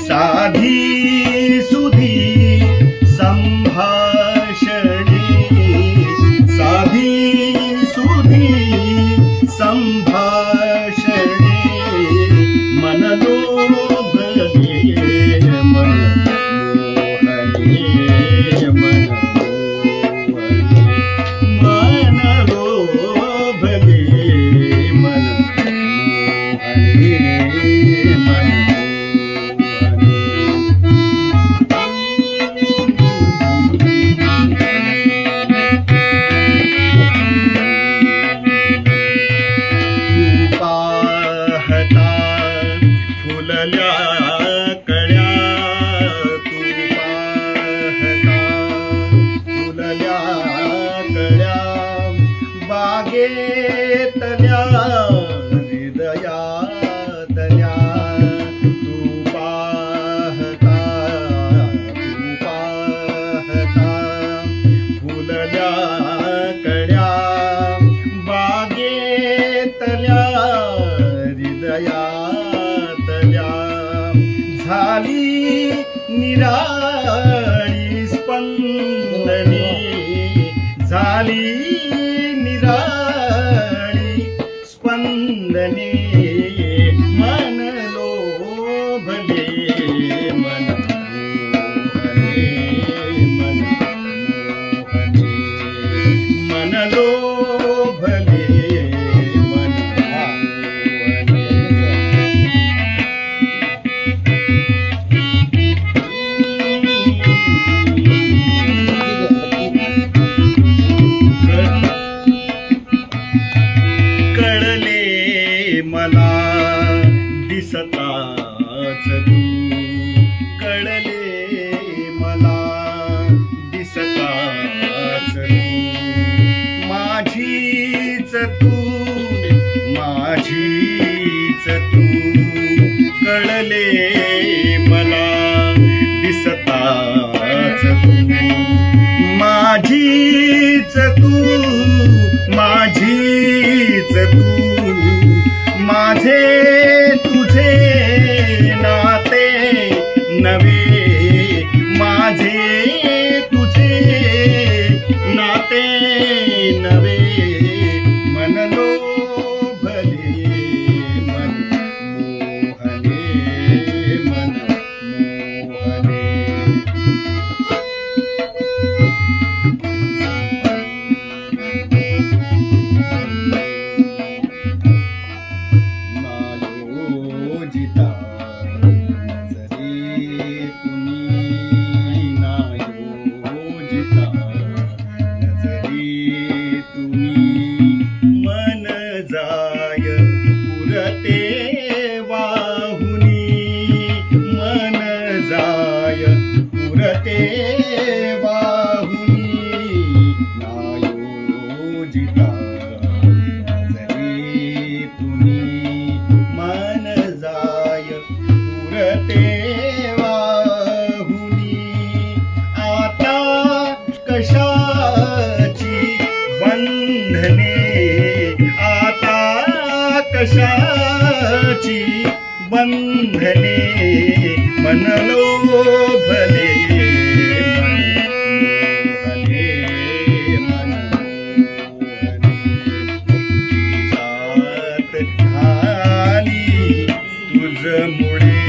साधी सुधी संभाषणे, साधी सुधी संभाषणे, मन लोभले मन मोहने, मन मोहने, मन लोभले मन मोहने, मन फुलल्या कळ्या, तू पाहता फुलल्या कळ्या, बागेतल्या हृदयातल्या, तू पाहता फुलल्या कळ्या, बागेतल्या हृदया झाली निराळी स्पंदने, झाली निराळी स्पंदने, मन लोभले मन मोहने, मन मोहने, मन लोभले मन मोहने. मला दिसताच तू, कळले मला दिसताच तू, माझीच तू, माझीच तू, कळले मला दिसताच तू, माझीच तू, माझीच तू, माझे तुझे नाते नवे, माझे तुझे नाते नवे, मन लोभले मन मोहने, मन मोहने. पुरते वाहुनी नायोजिता, नजरी तुनी मन जाय पुरते वाहुनी. आता कशाची बंधने, आता कशाची बंधने, मन लोभले मन मोहने, मन मोहने. जात झाली तुझ मुळे,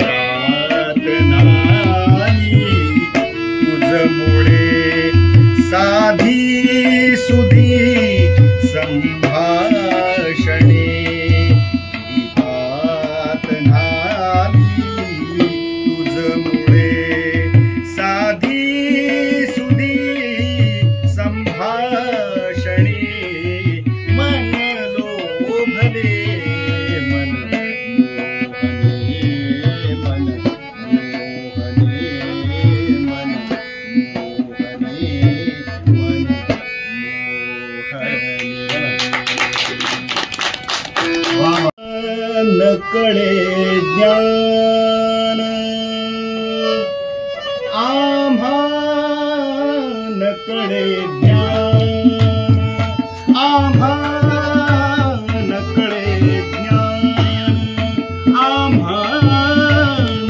जात नाही तुझ मुळे, साधी सुधी संभाषणे, तुझ नकळे ज्ञान आम्हा नकळे ज्ञान आम्हा नकळे ज्ञान आम्हा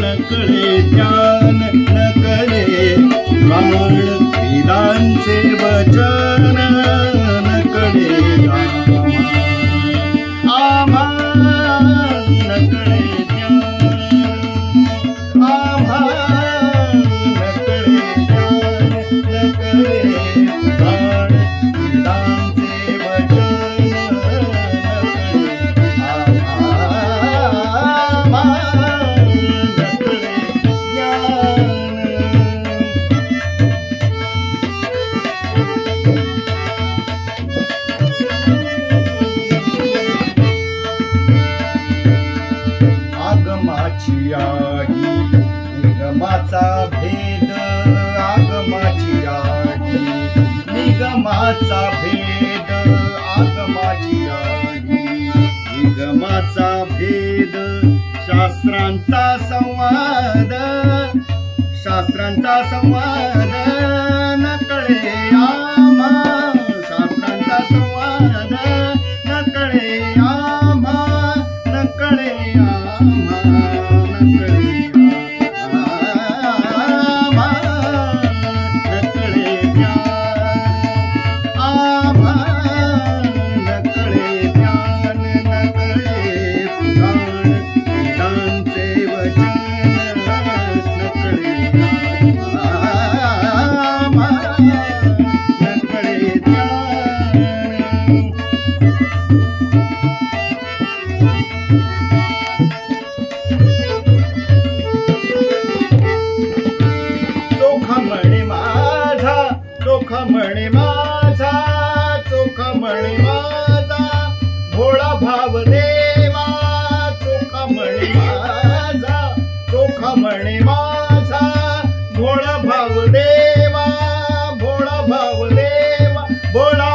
नकळे ज्ञान नकळे प्राण वेदांचे वचन नकळे आम्हा नकळे ज्ञान आम्हा नकळे ज्ञान नकळे प्राण वेदांचे वचन नकळे आम्हा नकळे ज्ञान आगमाची आडी निगमाचा भेद आगमाची आडी निगमाचा भेद आगमाची आडी निगमाचा भेद शास्त्रांचा संवाद नकळे आम्हा शास्त्रांचा संवाद नकळे आम्हा नकळे आम्हा नकळे आम्हा नकळे ज्ञान आम्हा नकळे ज्ञान नकळे पुराण वेदांचे वचन नकळे आम्हा नकळे ज्ञान चोखा म्हणे माझा चोखा म्हणे माझा चोखा म्हणे माझा भोळा भाव देवा चोखा म्हणे माझा चोखा म्हणे माझा भोळा भाव देवा भोळा भाव देवा भोळा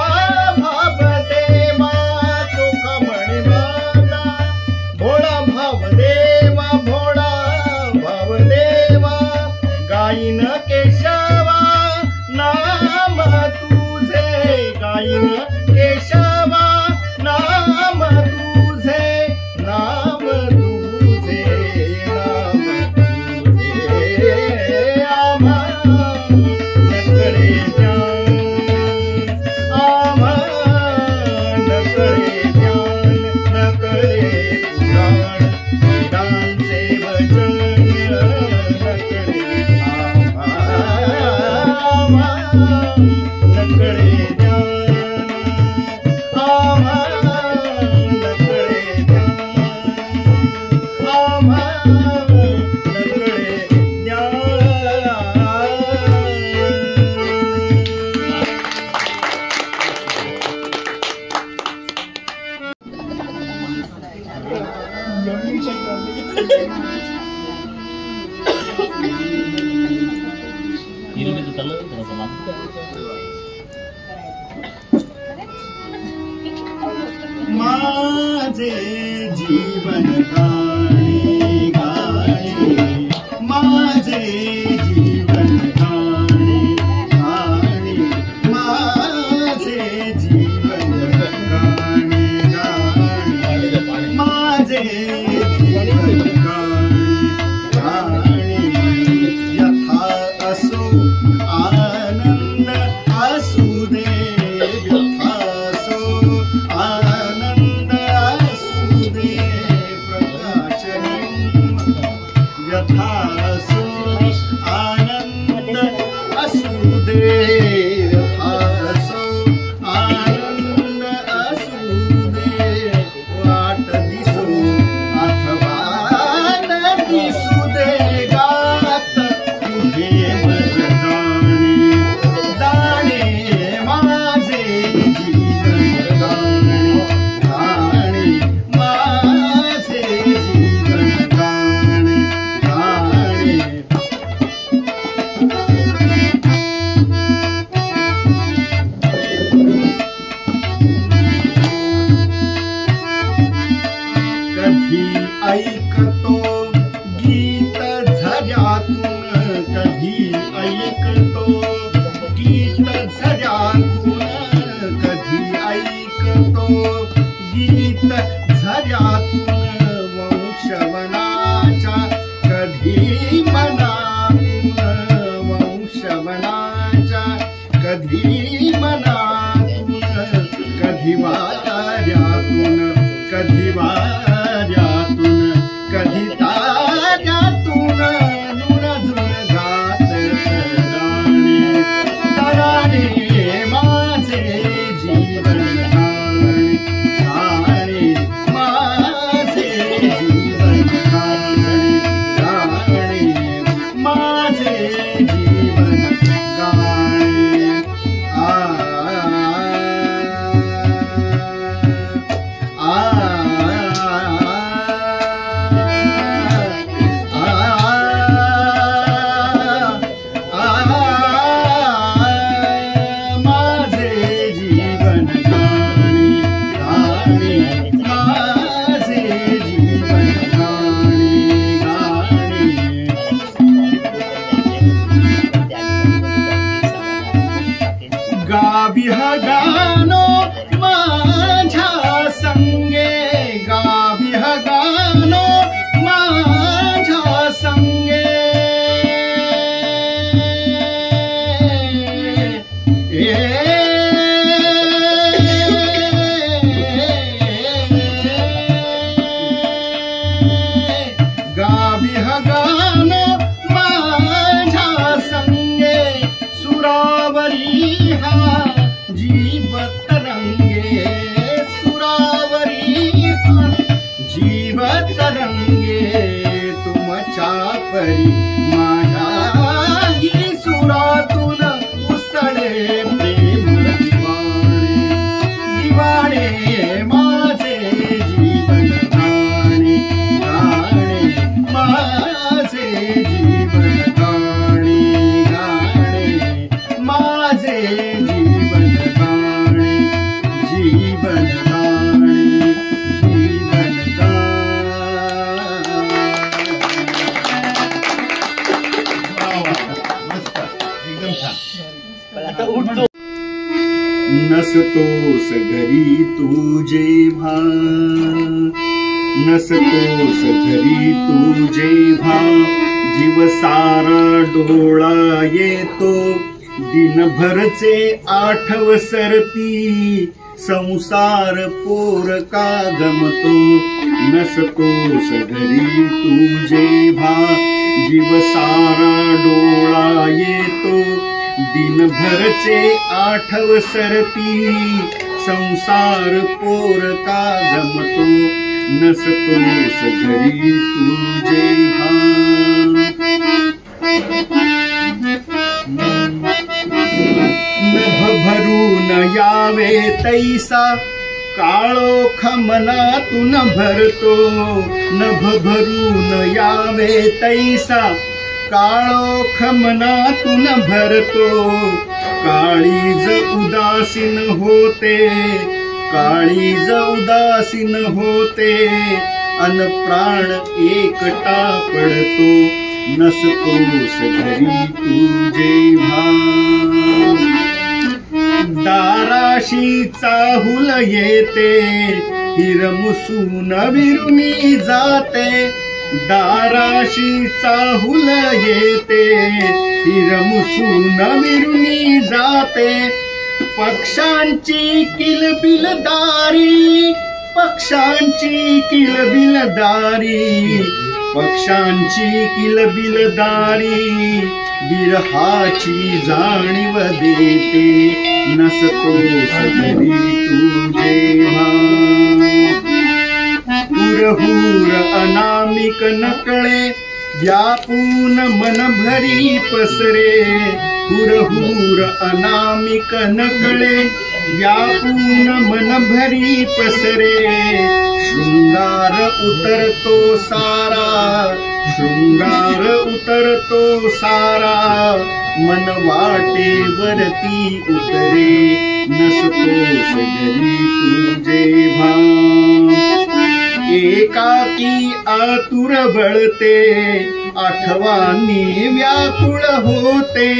भाव देवा चोखा म्हणे माझा भोळा भाव देवा भोळा भाव देवा गायीन केशवा नाम तुझे गायीन केशवा नाम तुझे नाम तुझे नाम तुझे आम्हा नकळे ज्ञान आम्हा नकळे ज्ञान नकळे पुराण वेदांचे वचन नकळे आम्हा नकळे ज्ञान आम्हा नकळे ज्ञान आम्हा नकळे माझे जीवन गाणे गाणे माझे जीवन गाणे गाणे माझे जीवन गाणे गाणे माझे जीवन गाणे गाणे यथा असो आनंद असू दे यथा असो आनंद असू दे प्रकाशने यथा असो आनंद असू दे यथा असो आनंद असू दे वाट दिसो अथवा न दिसू दे गात तुझे मज जाणे जाणे माझे जीवन गाणे गाणे माझे जीवन गाणे गाणे कधी मनातून कधी वाऱ्यातून कधी वाऱ्यातून कधी ताऱ्यातून नुणझुण गात तराणे तराणे माझे जीवन गाणे माझे जीवन गाणे माझे जीवन गाणे गाभिह गानो माझ्या संगे गाभिह गानो माझ्या संगे गाभिह गानो माझ्या संगे सुरावरी हा जीव तरंगे सुरावरी हा जीव तरंगे तुमच्या परी माझ्याही सुरातून उसळे प्रेम दिवाणे दिवाणे माझे जीवन गाणे गाणे माझे जीवन गाणे गाणे माझे जीवन गाणे जीवन गाणे जीवन मस्त एकदम छान. नसतोस घरी तू जेव्हा नसतोस घरी तू जेव्हा जीव सारा डोळा येतो दिनभरचे आठव सरती संसार पोर का गमतो नसतोस घरी तू जेव्हा जीव सारा डोळा येतो दिनभरचे आठव सरती संसार पोर का गमतो नसतोस घरी तू जेव्हा नभ भरून यावे तैसा काळोख मनातून भरतो नभ भरून यावे तैसा काळोख मनातून भरतो काळीज उदासीन होते काळीज उदासीन होते अन प्राण एकटा पडतो नसतोस घरी तू जेव्हा दाराशी चाहुल येते हिरमुसून विरुनी जाते दाराशी चाहुल येते हिरमुसून विरुनी जाते पक्षांची किलबिलदारी पक्षांची किलबिलदारी पक्षांची किलबिलदारी विरहाची जाणीव देते नसतोस घरी तू जेव्हा हुरहुर अनामिक नकळे व्यापून मन भरी पसरे हुरहुर अनामिक नकळे व्यापून मन भरी पसरे शृंगार उतरतो सारा शृंगार उतरतो सारा मन वाटेवरती उतरे नसतोस घरी तू जेव्हा एकाकी आतुर बळते आठवांनी व्याकुळ होते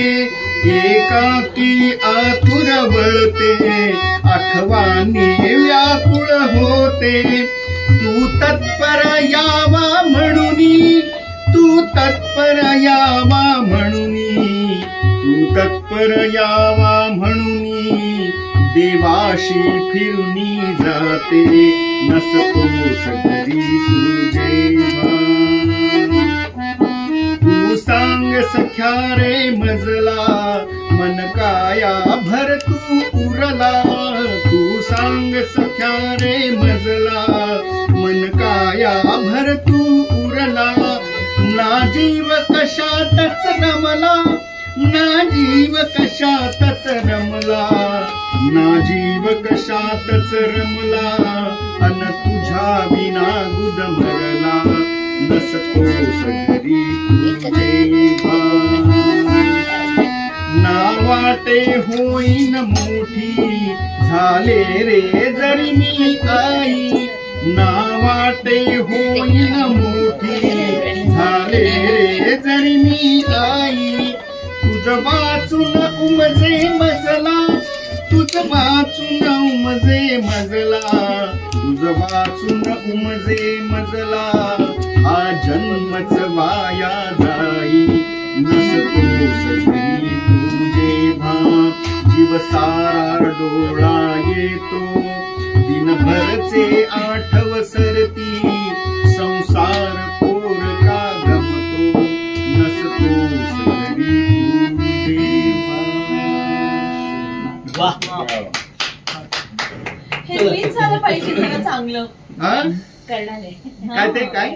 एकाकी आतुर बळते आठवांनी व्याकुळ होते तू तत्पर यावा म्हणूनी तू तत्पर यावा म्हणूनी तू तत्पर यावा म्हणून देवाशी फिरुनी जाते नसतोस घरी तुझे तू सांग सख्या रे मजला मन काया भर तू उरला तू सांग सख्या रे मजला मन काया भर तू उरला ना जीव कशातच रमला ना जीव कशातच रमला ना जीव कशातच रमला अन तुझ्या विना गुदमरला नसतोस घरी तुझे ना वाटे होईन मोठी झाले रे जरी मी आई ना वाटे होईन मोठी झाले रे जरी मी आई तुझ वाचून उमजे मजला तुझ वाचून उमजे मजला तुझ वाचून उमजे मजला हा जन्मच वाया जाई नसतोस घरी तुझे जीव सारा डोळा येतो दिनभरचे आठव सरती संसार पोर का गमतो नसतोस घरी तुझे हे मीच झालं पाहिजे जरा चांगलं हा करणार आहे काय ते काय